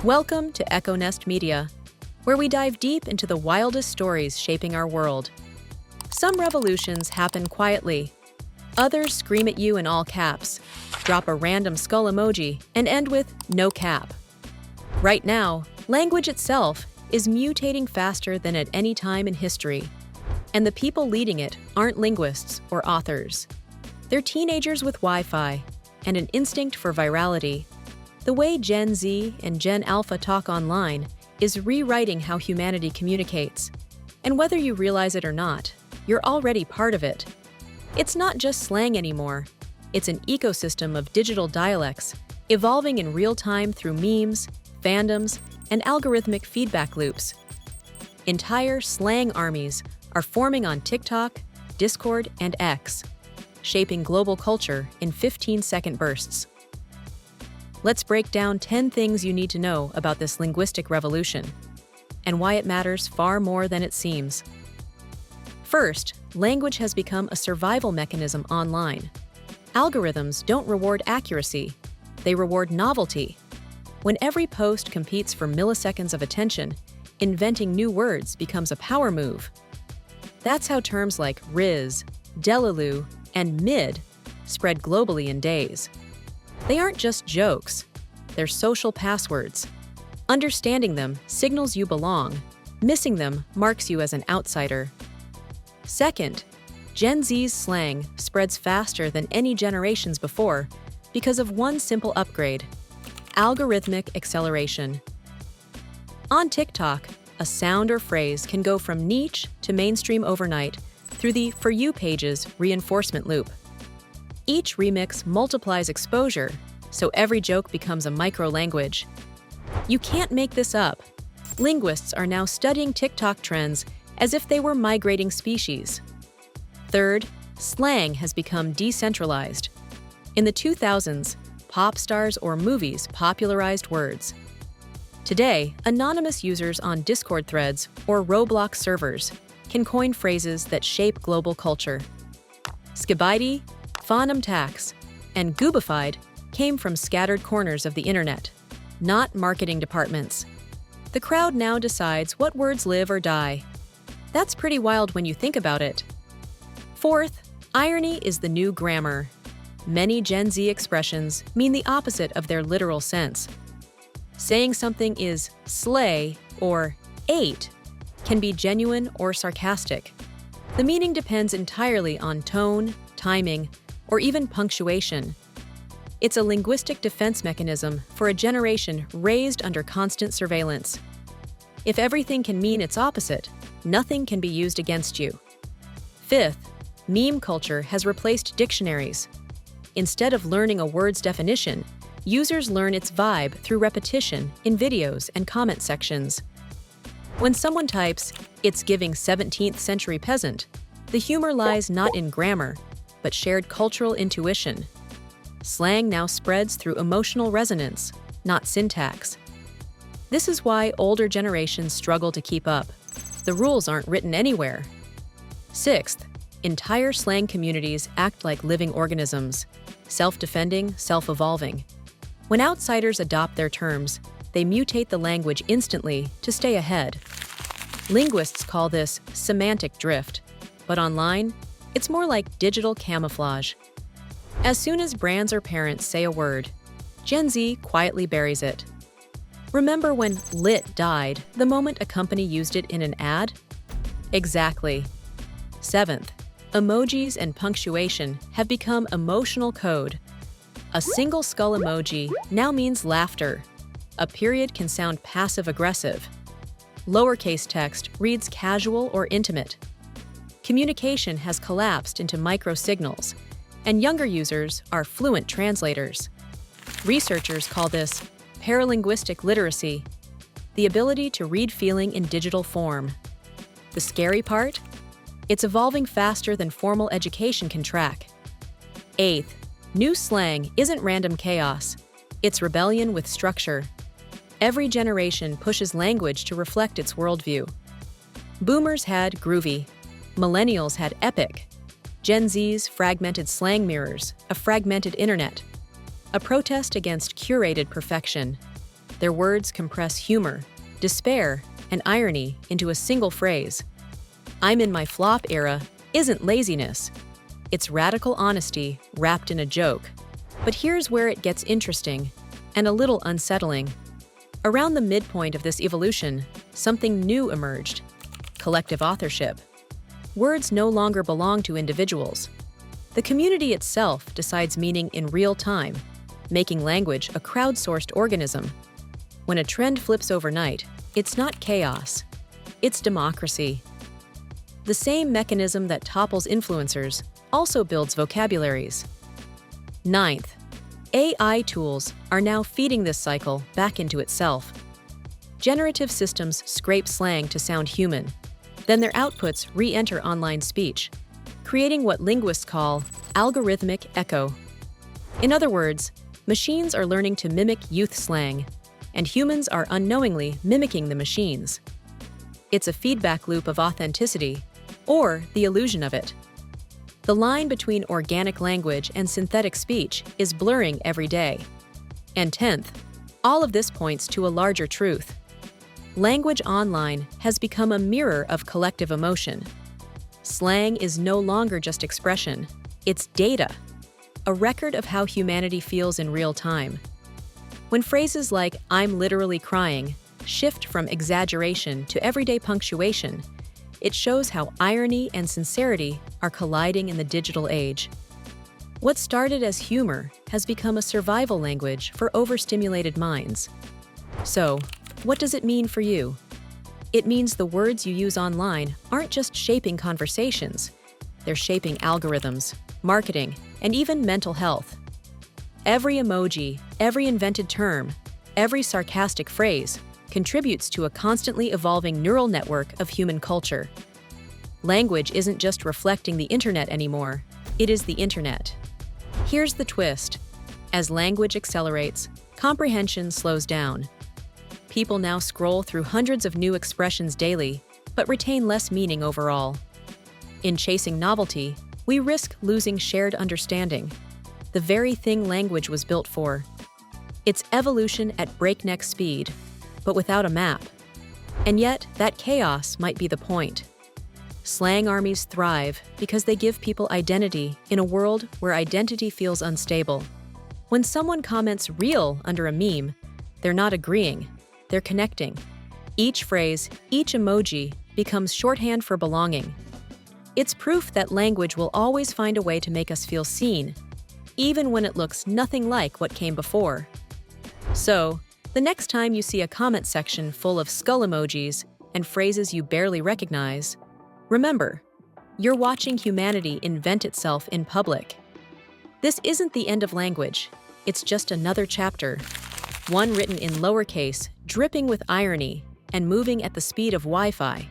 Welcome to EchoNest Media, where we dive deep into the wildest stories shaping our world. Some revolutions happen quietly. Others scream at you in all caps, drop a random skull emoji, and end with no cap. Right now, language itself is mutating faster than at any time in history. And the people leading it aren't linguists or authors. They're teenagers with Wi-Fi and an instinct for virality. The way Gen Z and Gen Alpha talk online is rewriting how humanity communicates. And whether you realize it or not, you're already part of it. It's not just slang anymore. It's an ecosystem of digital dialects, evolving in real time through memes, fandoms, and algorithmic feedback loops. Entire slang armies are forming on TikTok, Discord, and X, shaping global culture in 15-second bursts. Let's break down 10 things you need to know about this linguistic revolution and why it matters far more than it seems. First, language has become a survival mechanism online. Algorithms don't reward accuracy, they reward novelty. When every post competes for milliseconds of attention, inventing new words becomes a power move. That's how terms like Riz, Delulu, and Mid spread globally in days. They aren't just jokes, they're social passwords. Understanding them signals you belong, missing them marks you as an outsider. Second, Gen Z's slang spreads faster than any generations before because of one simple upgrade: algorithmic acceleration. On TikTok, a sound or phrase can go from niche to mainstream overnight through the For You page's reinforcement loop. Each remix multiplies exposure, so every joke becomes a micro-language. You can't make this up. Linguists are now studying TikTok trends as if they were migrating species. Third, slang has become decentralized. In the 2000s, pop stars or movies popularized words. Today, anonymous users on Discord threads or Roblox servers can coin phrases that shape global culture. Skibidi, Phoneme tax, and Goobified came from scattered corners of the internet, not marketing departments. The crowd now decides what words live or die. That's pretty wild when you think about it. Fourth, irony is the new grammar. Many Gen Z expressions mean the opposite of their literal sense. Saying something is slay or ate can be genuine or sarcastic. The meaning depends entirely on tone, timing, or even punctuation. It's a linguistic defense mechanism for a generation raised under constant surveillance. If everything can mean its opposite, nothing can be used against you. Fifth, meme culture has replaced dictionaries. Instead of learning a word's definition, users learn its vibe through repetition in videos and comment sections. When someone types, "It's giving 17th century peasant," the humor lies not in grammar, but shared cultural intuition. Slang now spreads through emotional resonance, not syntax. This is why older generations struggle to keep up. The rules aren't written anywhere. Sixth, entire slang communities act like living organisms, self-defending, self-evolving. When outsiders adopt their terms, they mutate the language instantly to stay ahead. Linguists call this semantic drift, but online, it's more like digital camouflage. As soon as brands or parents say a word, Gen Z quietly buries it. Remember when lit died the moment a company used it in an ad? Exactly. Seventh, emojis and punctuation have become emotional code. A single skull emoji now means laughter. A period can sound passive-aggressive. Lowercase text reads casual or intimate. Communication has collapsed into micro-signals, and younger users are fluent translators. Researchers call this paralinguistic literacy, the ability to read feeling in digital form. The scary part? It's evolving faster than formal education can track. Eighth, new slang isn't random chaos. It's rebellion with structure. Every generation pushes language to reflect its worldview. Boomers had groovy. Millennials had epic. Gen Z's fragmented slang mirrors a fragmented internet. A protest against curated perfection. Their words compress humor, despair, and irony into a single phrase. "I'm in my flop era" isn't laziness. It's radical honesty wrapped in a joke. But here's where it gets interesting and a little unsettling. Around the midpoint of this evolution, something new emerged: collective authorship. Words no longer belong to individuals. The community itself decides meaning in real time, making language a crowdsourced organism. When a trend flips overnight, it's not chaos, it's democracy. The same mechanism that topples influencers also builds vocabularies. Ninth, AI tools are now feeding this cycle back into itself. Generative systems scrape slang to sound human. Then their outputs re-enter online speech, creating what linguists call algorithmic echo. In other words, machines are learning to mimic youth slang, and humans are unknowingly mimicking the machines. It's a feedback loop of authenticity, or the illusion of it. The line between organic language and synthetic speech is blurring every day. And 10th, all of this points to a larger truth. Language online has become a mirror of collective emotion. Slang is no longer just expression, it's data, a record of how humanity feels in real time. When phrases like "I'm literally crying" shift from exaggeration to everyday punctuation, it shows how irony and sincerity are colliding in the digital age. What started as humor has become a survival language for overstimulated minds. So, what does it mean for you? It means the words you use online aren't just shaping conversations, they're shaping algorithms, marketing, and even mental health. Every emoji, every invented term, every sarcastic phrase contributes to a constantly evolving neural network of human culture. Language isn't just reflecting the internet anymore, it is the internet. Here's the twist. As language accelerates, comprehension slows down. People now scroll through hundreds of new expressions daily, but retain less meaning overall. In chasing novelty, we risk losing shared understanding, the very thing language was built for. It's evolution at breakneck speed, but without a map. And yet, that chaos might be the point. Slang armies thrive because they give people identity in a world where identity feels unstable. When someone comments "real" under a meme, they're not agreeing, they're connecting. Each phrase, each emoji becomes shorthand for belonging. It's proof that language will always find a way to make us feel seen, even when it looks nothing like what came before. So, the next time you see a comment section full of skull emojis and phrases you barely recognize, remember, you're watching humanity invent itself in public. This isn't the end of language, it's just another chapter, one written in lowercase, dripping with irony, and moving at the speed of Wi-Fi.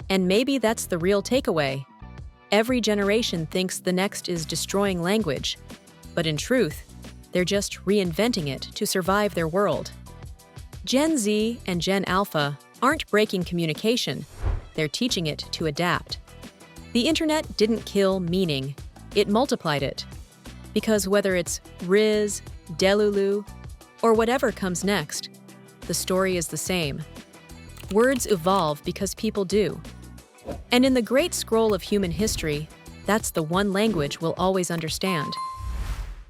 And maybe that's the real takeaway. Every generation thinks the next is destroying language, but in truth, they're just reinventing it to survive their world. Gen Z and Gen Alpha aren't breaking communication, they're teaching it to adapt. The internet didn't kill meaning, it multiplied it. Because whether it's Riz, Delulu, or whatever comes next, the story is the same. Words evolve because people do. And in the great scroll of human history, that's the one language we'll always understand.